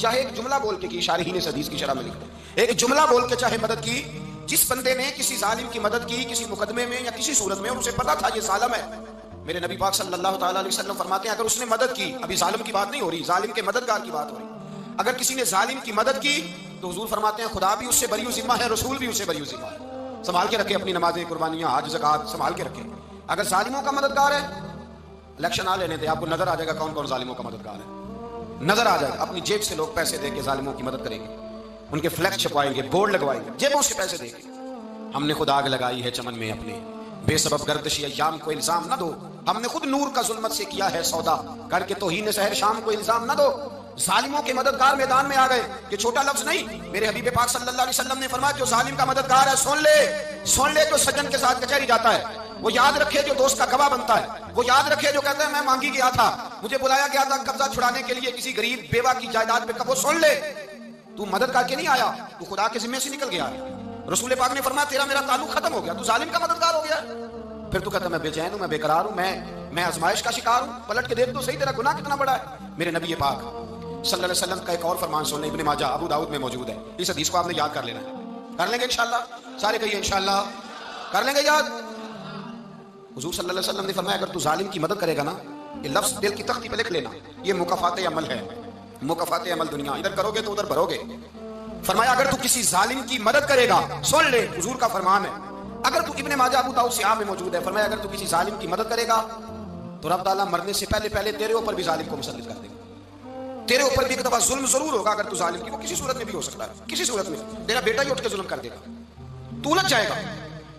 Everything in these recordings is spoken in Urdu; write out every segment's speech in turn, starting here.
چاہے ایک جملہ بول کے کی، شارحین اس حدیث کی شرح میں لکھتے ہیں، ایک جملہ بول کے چاہے مدد کی، جس بندے نے کسی ظالم کی مدد کی کسی مقدمے میں یا کسی صورت میں اور اسے پتا تھا یہ ظالم ہے، میرے نبی پاک صلی اللہ تعالیٰ علیہ وسلم فرماتے ہیں اگر اس نے مدد کی، ابھی ظالم کی بات نہیں ہو رہی، ظالم کے مددگار کی بات ہو رہی، اگر کسی نے ظالم کی مدد کی تو حضور فرماتے ہیں خدا بھی اس سے بری ذمہ ہے، رسول بھی اس سے بری ذمہ ہے۔ سنبھال کے رکھے اپنی نمازیں، قربانیاں، حج، زکات سنبھال کے رکھے۔ اگر ظالموں کا مددگار ہے، الیکشن آ لینے دے، آپ کو نظر آ جائے گا کون کون ظالموں کا مددگار ہے، نظر آ جائے گا۔ اپنی جیب سے لوگ پیسے دے کے ظالموں کی مدد کریں گے، ان کے فلیکس چھپوائیں گے، بورڈ لگوائیں گے، جیبوں سے پیسے دے کے۔ ہم نے خود آگ لگائی ہے چمن میں اپنے، بے سبب گردشی ایام کو الزام نہ دو، ہم نے خود نور کا ظلمت سے کیا ہے سودا، کر کے توہین سحر شام کو الزام نہ دو۔ ظالموں کے مددگار میدان میں آ گئے، یہ چھوٹا لفظ نہیں، میرے حبیب پاک صلی اللہ علیہ وسلم نے فرمایا جو ظالم کا مددگار ہے سن لے جو سجن کے ساتھ کچہری جاتا ہے، وہ یاد رکھے جو دوست کا گواہ بنتا ہے، وہ یاد رکھے جو کہتا ہے میں مانگی گیا تھا، مجھے بلایا گیا تھا قبضہ چھڑانے کے لیے کسی غریب بیوہ کی جائیداد پہ، وہ سن لے تو مدد کر کے نہیں آیا، تو خدا کے ذمے سے نکل گیا۔ رسول پاک نے فرمایا تیرا میرا تعلق ختم ہو گیا، تو ظالم کا مددگار ہو گیا۔ پھر تو کہتا میں بے چین ہوں، میں بے قرار ہوں، میں آزمائش کا شکار ہوں، پلٹ کے دیکھ تو صحیح تیرا گناہ کتنا بڑا ہے۔ میرے نبی پاک صلی اللہ علیہ وسلم کا ایک اور فرمان سن لیں، ابن ماجہ ابو داؤد میں موجود ہے، اس حدیث کو آپ نے یاد کر لینا ہے، کر لیں گے انشاءاللہ، سارے کہیے انشاءاللہ کر لیں گے یاد۔ حضور صلی اللہ علیہ وسلم نے فرمایا اگر تو ظالم کی مدد کرے گا نا، یہ لفظ دل کی تختی پہ لکھ لینا، یہ مکافات عمل ہے، مکافات عمل دنیا، ادھر کرو گے تو ادھر بھرو گے۔ فرمایا اگر تو کسی ظالم کی مدد کرے گا، سن لے حضور کا فرمان ہے، اگر تو ابن ماجہ ابو داؤد سیاہ میں موجود ہے، فرمایا اگر تو کسی ظالم کی مدد کرے گا تو رب تعالیٰ مرنے سے پہلے تیرے اوپر بھی ظالم کو مسلط کر دے گا، تیرے اوپر بھی ایک دفعہ ظلم ضرور ہوگا اگر تو ظالم کی، وہ کسی صورت میں بھی ہو سکتا ہے، کسی صورت میں تیرا بیٹا ہی اٹھ کے ظلم کر دے گا، تو الجھ جائے گا،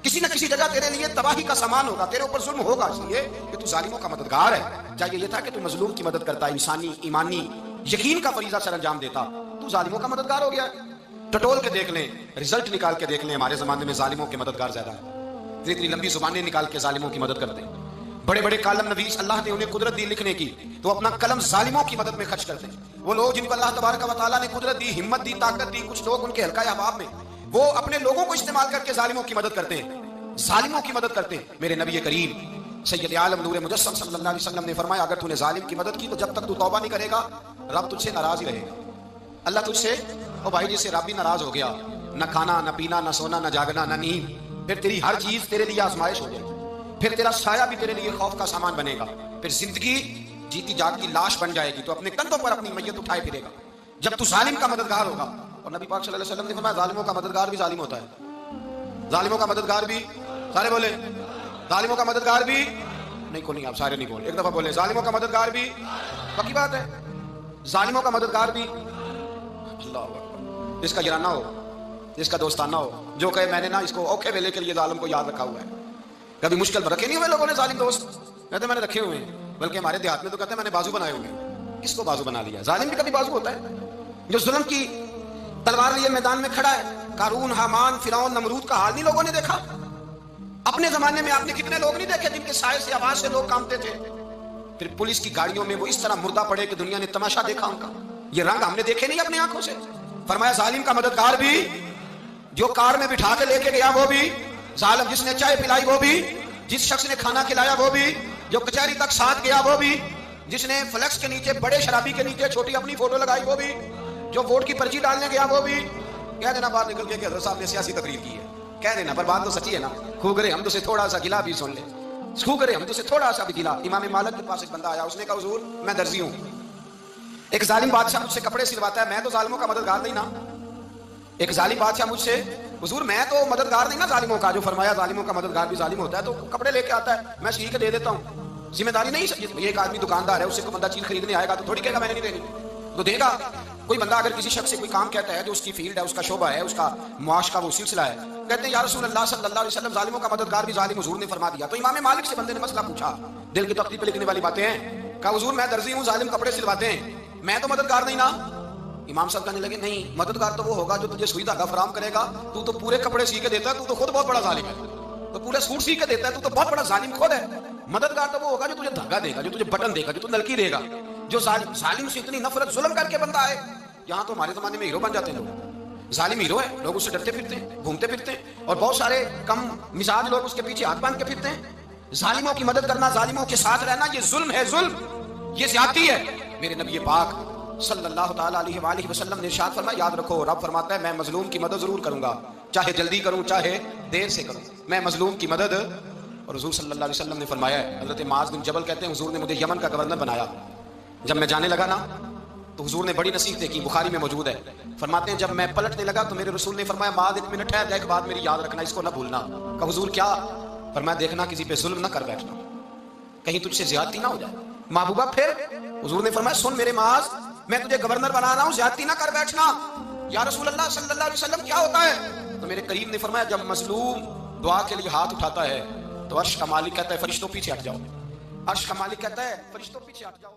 کسی نہ کسی جگہ تیرے لیے تباہی کا سامان ہوگا، تیرے اوپر ظلم ہوگا، اس لیے کہ تو ظالموں کا مددگار ہے۔ چاہیے یہ تھا کہ تو مظلوم کی مدد کرتا، انسانی ایمانی یقین کا فریضہ سر انجام دیتا، تو ظالموں کا مددگار ہو گیا۔ ٹٹول کے دیکھ لیں، رزلٹ نکال کے دیکھ لیں، ہمارے زمانے میں ظالموں کے مددگار زیادہ ہیں، اتنی لمبی زبانیں نکال کے ظالموں کی مدد کرتے ہیں، بڑے بڑے کالم نویس اللہ نے انہیں قدرت دی لکھنے کی، تو اپنا قلم ظالموں کی مدد میں خرچ کرتے ہیں۔ وہ لوگ جن کو اللہ تبارک و تعالیٰ نے قدرت دی، ہمت دی، طاقت دی، کچھ لوگ ان کے حلقہ احباب میں، وہ اپنے لوگوں کو استعمال کر کے ظالموں کی مدد کرتے ہیں، ظالموں کی مدد کرتے ہیں۔ میرے نبی کریم سید عالم نور مجسم صلی اللہ علیہ وسلم نے فرمایا اگر تو نے ظالم کی مدد کی تو جب تک تو توبہ نہیں کرے گا رب تجھ سے ناراض ہی رہے گا، اللہ تجھ سے، او بھائی جی سے رب بھی ناراض ہو گیا، نہ کھانا نہ پینا نہ سونا نہ جاگنا نہ نیند، پھر تیری ہر چیز تیرے لیے آزمائش ہو جائے گی، پھر تیرا سایہ بھی تیرے لیے خوف کا سامان بنے گا، پھر زندگی جیتی جاگتی لاش بن جائے گی، تو اپنے کندھوں پر اپنی میت اٹھائے پھرے گا جب تو ظالم کا مددگار ہوگا۔ اور نبی پاک صلی اللہ علیہ وسلم نے فرمایا ظالموں کا مددگار بھی ظالم ہوتا ہے، ظالموں کا مددگار بھی، سارے بولے ظالموں کا مددگار بھی، نہیں کو نہیں، آپ سارے نہیں بولے، ایک دفعہ بولے ظالموں کا مددگار بھی، پکی بات ہے، ظالموں کا مددگار بھی۔ اللہ اکبر، جس کا یارانہ ہو، جس کا دوستانہ ہو، جو کہے میں نے نا اس کو اوکھے ویلے کے لیے ظالم کو یاد رکھا ہوا ہے، کبھی مشکل میں رکھے نہیں ہوئے لوگوں نے ظالم دوست، کہتے میں نے رکھے ہوئے ہیں، بلکہ ہمارے دیہات میں تو کہتے ہیں میں نے بازو بنائے ہوئے ہیں، کس کو بازو بنا لیا؟ ظالم بھی کبھی بازو ہوتا ہے، جو ظلم کی تلوار لیے میدان میں کھڑا ہے۔ قارون، حامان، فرعون، نمرود کا حال نہیں لوگوں نے دیکھا؟ اپنے زمانے میں آپ نے کتنے لوگ نہیں دیکھے جن کے سائے سے آواز سے لوگ کامتے تھے؟ پھر پولیس کی گاڑیوں میں وہ اس طرح مردہ پڑے کہ دنیا نے تماشا دیکھا ان کا، یہ رنگ ہم نے دیکھے نہیں اپنی آنکھوں سے۔ فرمایا ظالم کا مددگار بھی، جو کار میں بٹھا کے لے کے گیا وہ بھی ظالم، جس نے چائے پلائی وہ بھی، جس شخص نے کھانا کھلایا وہ بھی، جو کچہری تک ساتھ گیا وہ بھی، جس نے فلیکس کے نیچے بڑے شرابی کے نیچے چھوٹی اپنی فوٹو لگائی وہ بھی، جو ووٹ کی پرچی ڈالنے گیا وہ بھی۔ کہہ دینا باہر نکل کے کہ حضرت صاحب نے سیاسی تقریر کی ہے، کہہ دینا، پر بات تو سچی ہے نا۔ خوگرے ہم تو سے تھوڑا سا گلا بھی سن لے، خوگرے ہم تو سے تھوڑا سا بھی گلا۔ امام مالک کے پاس ایک بندہ آیا، اس نے کہا حضور میں درزی ہوں، ایک ظالم بادشاہ مجھ سے کپڑے سلواتا ہے، میں تو ظالموں کا مددگار نہیں نا۔ ایک ظالم بادشاہ مجھ سے، حضور میں تو مددگار نہیں نا ظالموں کا، جو فرمایا ظالموں کا مددگار بھی ظالم ہوتا ہے، تو کپڑے لے کے آتا ہے میں سی کے دے دیتا ہوں، ذمہ داری نہیں۔ ایک آدمی دکاندار ہے، اس سے کوئی بندہ چیز خریدنے آئے گا تو تھوڑی کہے گا میں نے نہیں دینی، تو دے گا۔ کوئی بندہ اگر کسی شخص سے کوئی کام کہتا ہے جو اس کی فیلڈ ہے، اس کا شعبہ ہے، اس کا معاش کا وہ سلسلہ ہے، کہتے ہیں یا رسول اللہ صلی اللہ علیہ وسلم ظالموں کا مددگار بھی ظالم، حضور نے فرما دیا۔ تو امام مالک سے بندے نے مسئلہ پوچھا، دل کی تختی پہ لکھنے والی باتیں ہیں، کہا حضور میں درزی ہوں، ظالم کپڑے سلواتے ہیں، میں تو مددگار نہیں نا۔ امام صاحب کہنے لگے نہیں، مددگار تو وہ ہوگا جو تجھے سوئی دھاگا فراہم کرے گا، تو تو پورے کپڑے سی کے دیتا ہے، تو تو خود بہت بڑا ظالم ہے، تو پورے سوٹ سی کے دیتا ہے، تو تو بہت بڑا ظالم خود ہے۔ مددگار تو وہ ہوگا جو تجھے دھاگا دے گا، جو تجھے بٹن دے گا، جو تجھے نلکی دے گا، جو ظالم سے اتنی نفرت ظلم کر کے بندہ ہے۔ یہاں تو ہمارے زمانے میں ہیرو بن جاتے ہیں لوگ، ظالم ہیرو ہے، لوگ اس سے ڈرتے پھرتے ہیں، گھومتے پھرتے ہیں، اور بہت سارے کم مزاج لوگ اس کے پیچھے ہاتھ باندھ کے پھرتے ہیں۔ ظالموں کی مدد کرنا، ظالموں کے ساتھ رہنا، یہ ظلم ہے، ظلم، یہ زیادتی ہے۔ میرے نبی پاک صلی اللہ تعالیٰ علیہ وآلہ وسلم نے ارشاد فرمایا، یاد رکھو رب فرماتا ہے میں مظلوم کی مدد ضرور کروں گا، چاہے جلدی کروں چاہے دیر سے کروں، میں مظلوم کی مدد۔ اور حضور صلی اللہ علیہ وسلم نے فرمایا ہے، حضرت معاذ بن جبل کہتے ہیں حضور نے مجھے یمن کا گورنر بنایا، جب میں جانے لگا نا تو حضور نے بڑی نصیحتیں کی، بخاری میں موجود ہے، فرماتے ہیں جب میں پلٹنے لگا تو میرے رسول نے فرمایا معاذ ایک منٹ ٹھہر جا، ایک بات میری یاد رکھنا، اس کو نہ بھولنا۔ کہ حضور کیا؟ فرمایا دیکھنا کسی پہ ظلم نہ کر بیٹھنا، کہیں تجھ سے زیادتی نہ ہو جائے۔ محبوبہ پھر حضور نے فرمایا سن میرے معاذ، میں تجھے گورنر بنا رہا ہوں، زیادتی نہ کر بیٹھنا۔ یا رسول اللہ صلی اللہ علیہ وسلم کیا ہوتا ہے؟ تو میرے کریم نے فرمایا جب مظلوم دعا کے لیے ہاتھ اٹھاتا ہے تو عرش کا مالک کہتا ہے فرشتوں پیچھے ہٹ جاؤ، عرش کا مالک کہتا ہے فرشتوں پیچھے ہٹ جاؤ۔